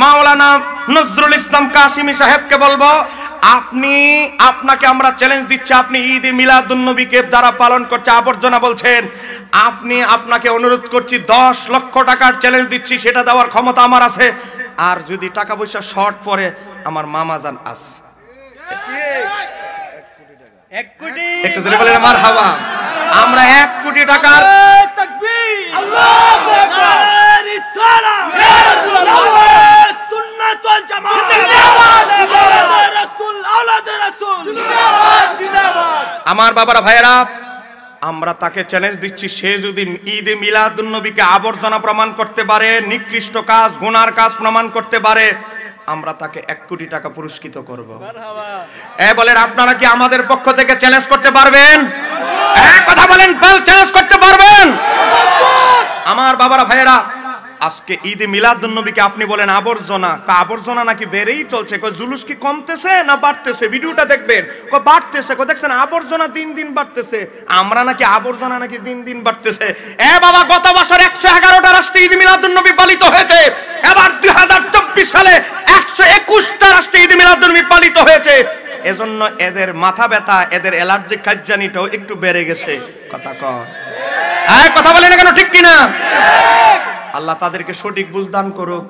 মাওলানা নজরুল ইসলাম কাশিমি সাহেবকে বলবো, আপনাকে আমরা চ্যালেঞ্জ দিচ্ছি, আপনি ঈদ মিলাদুন নবীকে যারা পালন করছে আবর্জনা বলছেন, আপনাকে অনুরোধ করছি 10 লক্ষ টাকার চ্যালেঞ্জ দিচ্ছি, সেটা দেওয়ার ক্ষমতা আমার আছে। আর যদি টাকা পয়সা শর্ট পড়ে আমার মামা জান আছে 1 কোটি, একটু জোরে বলেন মারহাবা। আমরা 1 কোটি টাকার তাকবীর, আল্লাহু আকবার, রিসালাত, ইয়া রাসূলুল্লাহ, সুন্নাতুল জামাত, জিন্দাবাদ, রাসূল, আওলাদে রাসূল, জিন্দাবাদ, জিন্দাবাদ। আমার বাবারা ভাইয়েরা, আমরা তাকে চ্যালেঞ্জ দিচ্ছি, সে যদি ঈদে মিলাদুন নবীকে আবর্জনা প্রমাণ করতে পারে, নিকৃষ্ট কাজ, গুনার কাজ প্রমাণ করতে পারে, আমরা তাকে 1 কোটি টাকা পুরস্কৃত করব। বলেন আপনারা কি আমাদের পক্ষ থেকে চ্যালেঞ্জ করতে পারবেন? কথা বলেন, চ্যালেঞ্জ করতে পারবেন? আমার বাবারা ভাইয়েরা, আজকে ঈদে মিলাদুন নবীকে আপনি বলেন আবর্জনা, আবর্জনা নাকি বেড়েই চলছে। জুলুস কি কমতেছে না বাড়তেছে? ভিডিওটা দেখবেন, বাড়তেছে। দেখছেন আবর্জনা দিন দিন বাড়তেছে, আমরা নাকি আবর্জনা নাকি দিন দিন বাড়তেছে। বাবা, গত বছর 111টা রাষ্ট্রে ঈদ মিলাদুন নবী পালিত হয়েছে, এবার 2024 সালে 121টা রাষ্ট্রে ঈদ মিলাদুন নবী পালিত হয়েছে। এজন্য এদের মাথা ব্যথা, এদের অ্যালার্জিক খাদ্যানিটাও একটু বেড়ে গেছে। কথা বলেন না কেন, ঠিক কিনা? আল্লাহ তাদেরকে সঠিক বুঝদান করুক।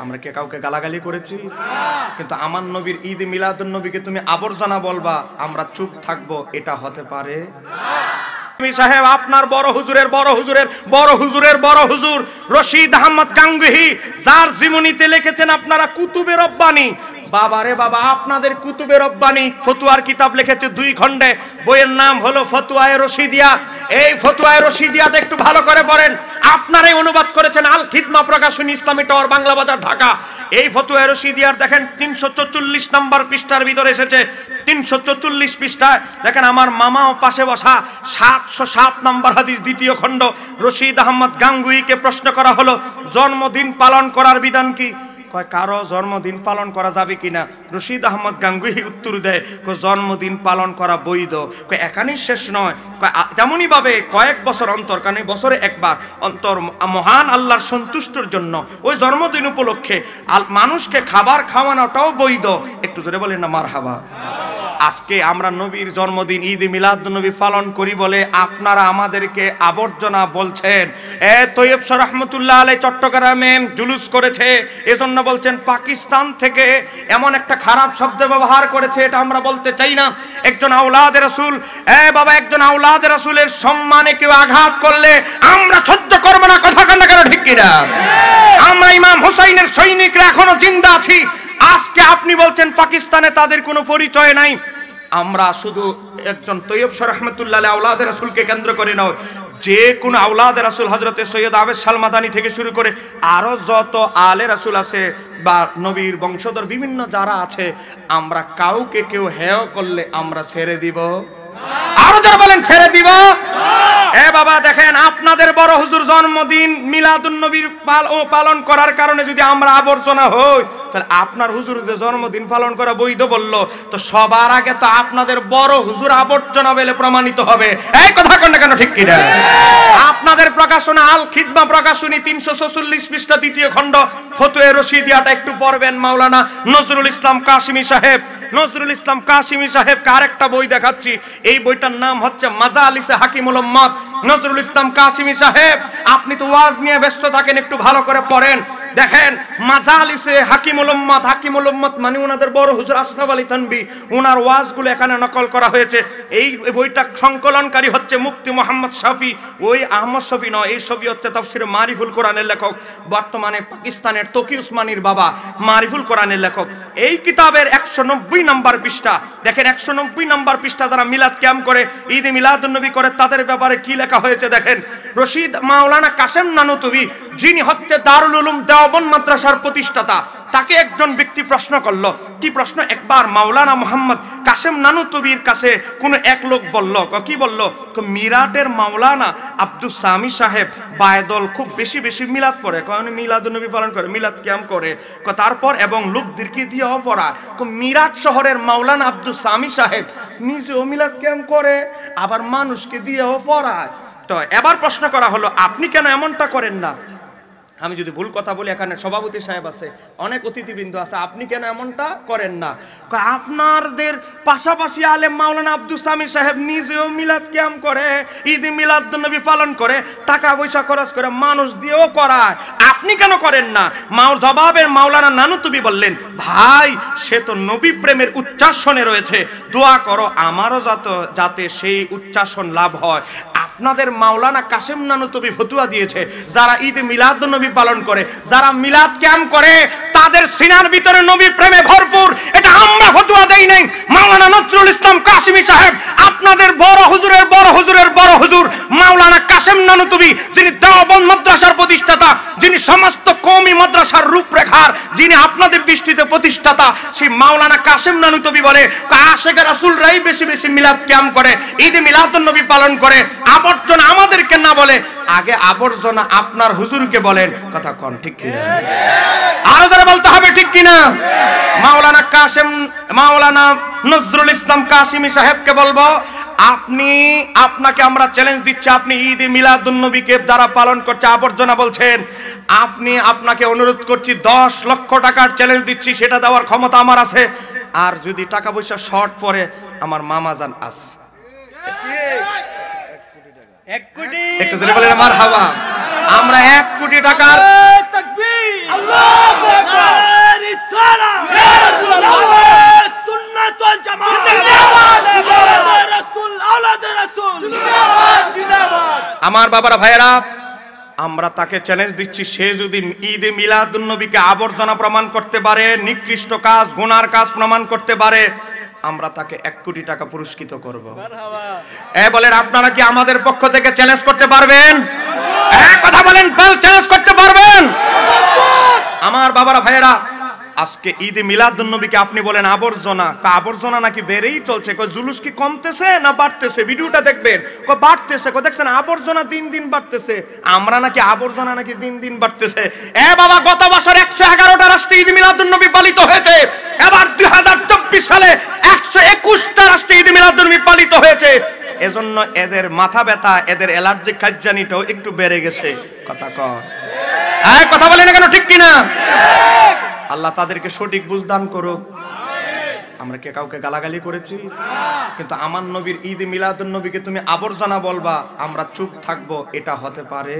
আমরা কে কাউকে গালাগালি করেছি? কিন্তু আমার নবীর ঈদ মিলাদুন নবীকে তুমি আবর্জনা বলবা, আমরা চুপ থাকবো, এটা হতে পারে? সাহেব, আপনার বড় হুজুরের বড় হুজুরের বড় হুজুরের বড় হুজুর রশিদ আহমদ গাঙ্গুহি, যার জীবনীতে লিখেছেন আপনারা কুতুবে রব্বানি। বাবারে বাবা, আপনাদের কুতুবে রব্বানি ফতুয়ার কিতাব লিখেছে 2 খণ্ডে, বইয়ের নাম হলো ফতুয়ায়ে রশিদিয়া। এই ফতুয়ায়ে রশিদিয়াটা একটু ভালো করে পড়েন। আপনারাই অনুবাদ করেছেন, আল খিদমা প্রকাশনী, ইসলামী টাওয়ার, বাংলা বাজার, ঢাকা। এই ফতুয়ায়ে রশিদিয়ার দেখেন 344 নম্বর পৃষ্ঠার ভিতরে এসেছে। 344 পৃষ্ঠায় দেখেন, আমার মামাও পাশে বসা, 707 নম্বর হাদিস, 2য় খণ্ড। রশিদ আহমদ গাঙ্গুহিকে প্রশ্ন করা হলো, জন্মদিন পালন করার বিধান কি? কারো জন্মদিন পালন করা যাবে কিনা? রশিদ আহমদ গাঙ্গুহি উত্তর দেয়, জন্মদিন পালন করা বৈধ। এখানেই শেষ নয়, তেমনই ভাবে কয়েক বছর অন্তর, কারণ বছরে একবার অন্তর মহান আল্লাহর সন্তুষ্টর জন্য ওই জন্মদিন উপলক্ষে মানুষকে খাবার খাওয়ানোটাও বৈধ। একটু জোরে বলেন না মারহাবা। আজকে আমরা নবীর জন্মদিন ঈদ মিলাদুন নবী পালন করি বলে আপনারা আমাদেরকে আবর্জনা বলছেন। তৈয়ব শাহ রহমতুল্লাহ আলাইহি চট্টগ্রামে জুলুস করেছে, এজন্য বলছেন পাকিস্তান থেকে এমন একটা খারাপ শব্দ ব্যবহার করেছে, এটা আমরা বলতে চাই না। একজন আওলাদে রাসূল, বাবা, একজন আওলাদে রাসূলের সম্মানে কেউ আঘাত করলে আমরা সহ্য করব না। কথা কান্না কেন, ঠিক কিনা? আমরা ইমাম হুসাইনের সৈনিকরা এখনো জিন্দা আছি। আজকে আপনি বলছেন পাকিস্তানে তাদের কোনো পরিচয় নাই। আমরা শুধু একজন তৈয়ব শাহ রহমতুল্লাহ আলাইহি আওলাদে রাসূলকে কেন্দ্র করে নয়, যে কোন আওলাদে রাসূল হযরতে সৈয়দ আবেদ সালমাদানি থেকে শুরু করে আরো যত আলে রাসূল আছে বা নবীর বংশধর বিভিন্ন যারা আছে, আমরা কাউকে কেউ হেয় করলে আমরা ছেড়ে দিব? আরো যারা বলেন ছেড়ে দিব? বাবা, দেখেন, আপনাদের বড় হুজুর জন্মদিন মিলাদুন নবীর পালন করার কারণে যদি আমরা আবর্জনা হই, তাহলে আপনার হুজুর যে জন্মদিন পালন করা বৈধ বললো, তো সবার আগে তো আপনাদের বড় হুজুর আবর্জনা বলে প্রমাণিত হবে। এই কথা কোন কেন, ঠিক কিনা? আপনাদের প্রকাশনা আল খিদমা প্রকাশনী 346 পৃষ্ঠা 2য় খণ্ড ফতুয়া রশিদিয়াটা একটু পড়বেন। মাওলানা নজরুল ইসলাম কাশিমি সাহেব, নজরুল ইসলাম কাশিমি সাহেবকে আরেকটা বই দেখাচ্ছি। এই বইটার নাম হচ্ছে মাজালিসে হাকিমুল উম্মাত। নজরুল ইসলাম কাশিমি সাহেব, আপনি তো ওয়াজ নিয়ে ব্যস্ত থাকেন, একটু ভালো করে পড়েন। দেখেন, মাজালিসে হাকিমুল উম্মাত, হাকিমুল উম্মাত মানে ওনাদের বড় হুজুর আশরাফ আলী থানভী, ওনার ওয়াজগুলো এখানে নকল করা হয়েছে। এই বইটা সংকলনকারী হচ্ছে মুফতি মোহাম্মদ শফি। ওই আহমদ শফি নয়, এই শফি হচ্ছে তাফসিরে মারিফুল কোরআনের লেখক, বর্তমানে পাকিস্তানের তকি উসমানীর বাবা, মারিফুল কোরআনের লেখক। এই কিতাবের 190 নম্বর পৃষ্ঠা দেখেন, 190 নম্বর পৃষ্ঠা যারা মিলাদ ক্যাম্প করে, ঈদ মিলাদুন নবী করে, তাদের ব্যাপারে কি লেখা হয়েছে দেখেন। রশিদ মাওলানা কাসেম নানুতুবি, যিনি হচ্ছে দারুল উলুম দেওবন্দ মাদ্রাসার প্রতিষ্ঠাতা, তাকে একজন ব্যক্তি প্রশ্ন করলো। কি প্রশ্ন? একবার মাওলানা মোহাম্মদ কাসেম নানুতুবির কাছে কোন এক লোক বলল, কি বলল? মিরাটের মাওলানা আব্দুস সামি সাহেব বায়দল খুব বেশি বেশি মিলাদ পড়ে, কারণ মিলাদুন নবী পালন করে, মিলাদ ক্যাম্প করে, তারপর এবং লোকদেরকে দিয়েও পড়ায়। মিরাট শহরের মাওলানা আব্দুস সামি সাহেব নিজেও মিলাদ ক্যাম্প করে, আবার মানুষকে দিয়েও পড়ায়। তো এবার প্রশ্ন করা হলো, আপনি কেন এমনটা করেন না? আমি যদি ভুল কথা বলি, এখানে সভাপতি সাহেব আছে, অনেক অতিথিবৃন্দ আছে, আপনি কেন এমনটা করেন না? আপনাদের পাশাপাশি আলেম মাওলানা আব্দুল সামি সাহেব নিজেও মিলাদ কিয়াম করে, ঈদ মিলাদুন্নবী পালন করে, টাকা পয়সা খরচ করে, মানুষ দিয়েও করায়, আপনি কেন করেন না? জবাবের মাওলানা নানুতুবি বললেন, ভাই সে তো নবী প্রেমের উচ্চাসনে রয়েছে, দোয়া করো আমারও যাতে সেই উচ্চাসন লাভ হয়। আপনাদের মাওলানা কাসেম নানুতুবি ফতুয়া দিয়েছে, যারা ঈদ মিলাদুন্নবী পালন করে, যারা মিলাদ ক্যাম্প করে, তাদের সিনার ভিতরে নবী প্রেমে ভরপুর। এটা আমরা ফতুয়া দেই নাই, মাওলানা নজরুল ইসলাম কাসেমী সাহেব, আপনাদের বড় হুজুরের বড় হুজুরের বড় হুজুর মাওলানা কাসেম নানুতুবি, যিনি দেওবন্দ মাদ্রাসার প্রতিষ্ঠাতা, যিনি সমস্ত কওমি মাদ্রাসার রূপরেখার, যিনি আপনাদের দৃষ্টিতে প্রতিষ্ঠাতা, সেই মাওলানা কাসেম নানুতুবি বলে আশিকে রাসূলরাই বেশি বেশি মিলাদ কিয়াম করে, ঈদ মিলাদুন্নবী পালন করে। আবর্জনা আমাদেরকে না বলে, আগে আবর্জনা আপনার হুজুরকে বলেন। কথা কোন ঠিক কি না? আরো যারা বলতে হবে ঠিক কি না? মাওলানা নজরুল ইসলাম কাসেমী সাহেবকে বলবো, আপনাকে আমরা চ্যালেঞ্জ দিচ্ছি, আপনি ঈদ মিলাদুন্নবীকে যারা পালন করছে আবর্জনা বলছেন, আপনাকে অনুরোধ করছি, 10 লক্ষ টাকার চ্যালেঞ্জ দিচ্ছি, সেটা দেওয়ার ক্ষমতা আমার আছে। আর যদি টাকা পয়সা শর্ট পড়ে, আমার মামা জান আছে, 1 কোটি, একটু জোরে বলেন মারহাবা। আমরা 1 কোটি টাকার তাকবীর, আল্লাহু আকবার, নারে রিসালাত, ইয়া রাসূলুল্লাহ, সুন্নাত ওয়াল জামাত, জিন্দাবাদ, আওলাদে রাসূল, আওলাদে রাসূল, জিন্দাবাদ, জিন্দাবাদ। আমার বাবারা ভাইয়েরা, আমরা তাকে চ্যালেঞ্জ দিচ্ছি, সে যদি ঈদ মিলাদুন্নবীকে আবর্জনা প্রমাণ করতে পারে, নিকৃষ্ট কাজ, গুনার কাজ প্রমাণ করতে পারে, আমরা তাকে 1 কোটি টাকা পুরস্কৃত করব। বলেন, আপনারা কি আমাদের পক্ষ থেকে চ্যালেঞ্জ করতে পারবেন? কথা বলেন, চ্যালেঞ্জ করতে পারবেন? আমার বাবারা ভাইয়েরা, আজকে ঈদ মিলাদুন্নবীকে আপনি বলেন আবর্জনা, আবর্জনা নাকি বেড়েই চলছে, জুলুস কি কমতেছে না বাড়তেছে? ভিডিওটা দেখবেন, বাড়তেছে, দেখছেন আবর্জনা দিন দিন বাড়তেছে, আমরা নাকি আবর্জনা নাকি দিন দিন বাড়তেছে। বাবা, গত বছর 111টা রাষ্ট্রে ঈদ মিলাদুন্নবী পালিত হয়েছে, এবার 2024 সালে 121টা রাষ্ট্রে ঈদ মিলাদুন্নবী পালিত হয়েছে। এজন্য এদের মাথা ব্যথা, এদের অ্যালার্জিক খাদ্যানিটাও একটু বেড়ে গেছে। কথা কর, কথা বলেন না কেন? ঠিক কিনা? আল্লাহ তাদেরকে সঠিক বুঝদান করুক। আমরা কে কাউকে গালাগালি করেছি? কিন্তু আমার নবীর ঈদ মিলাদুন্নবীকে তুমি আবর্জনা বলবা, আমরা চুপ থাকবো, এটা হতে পারে?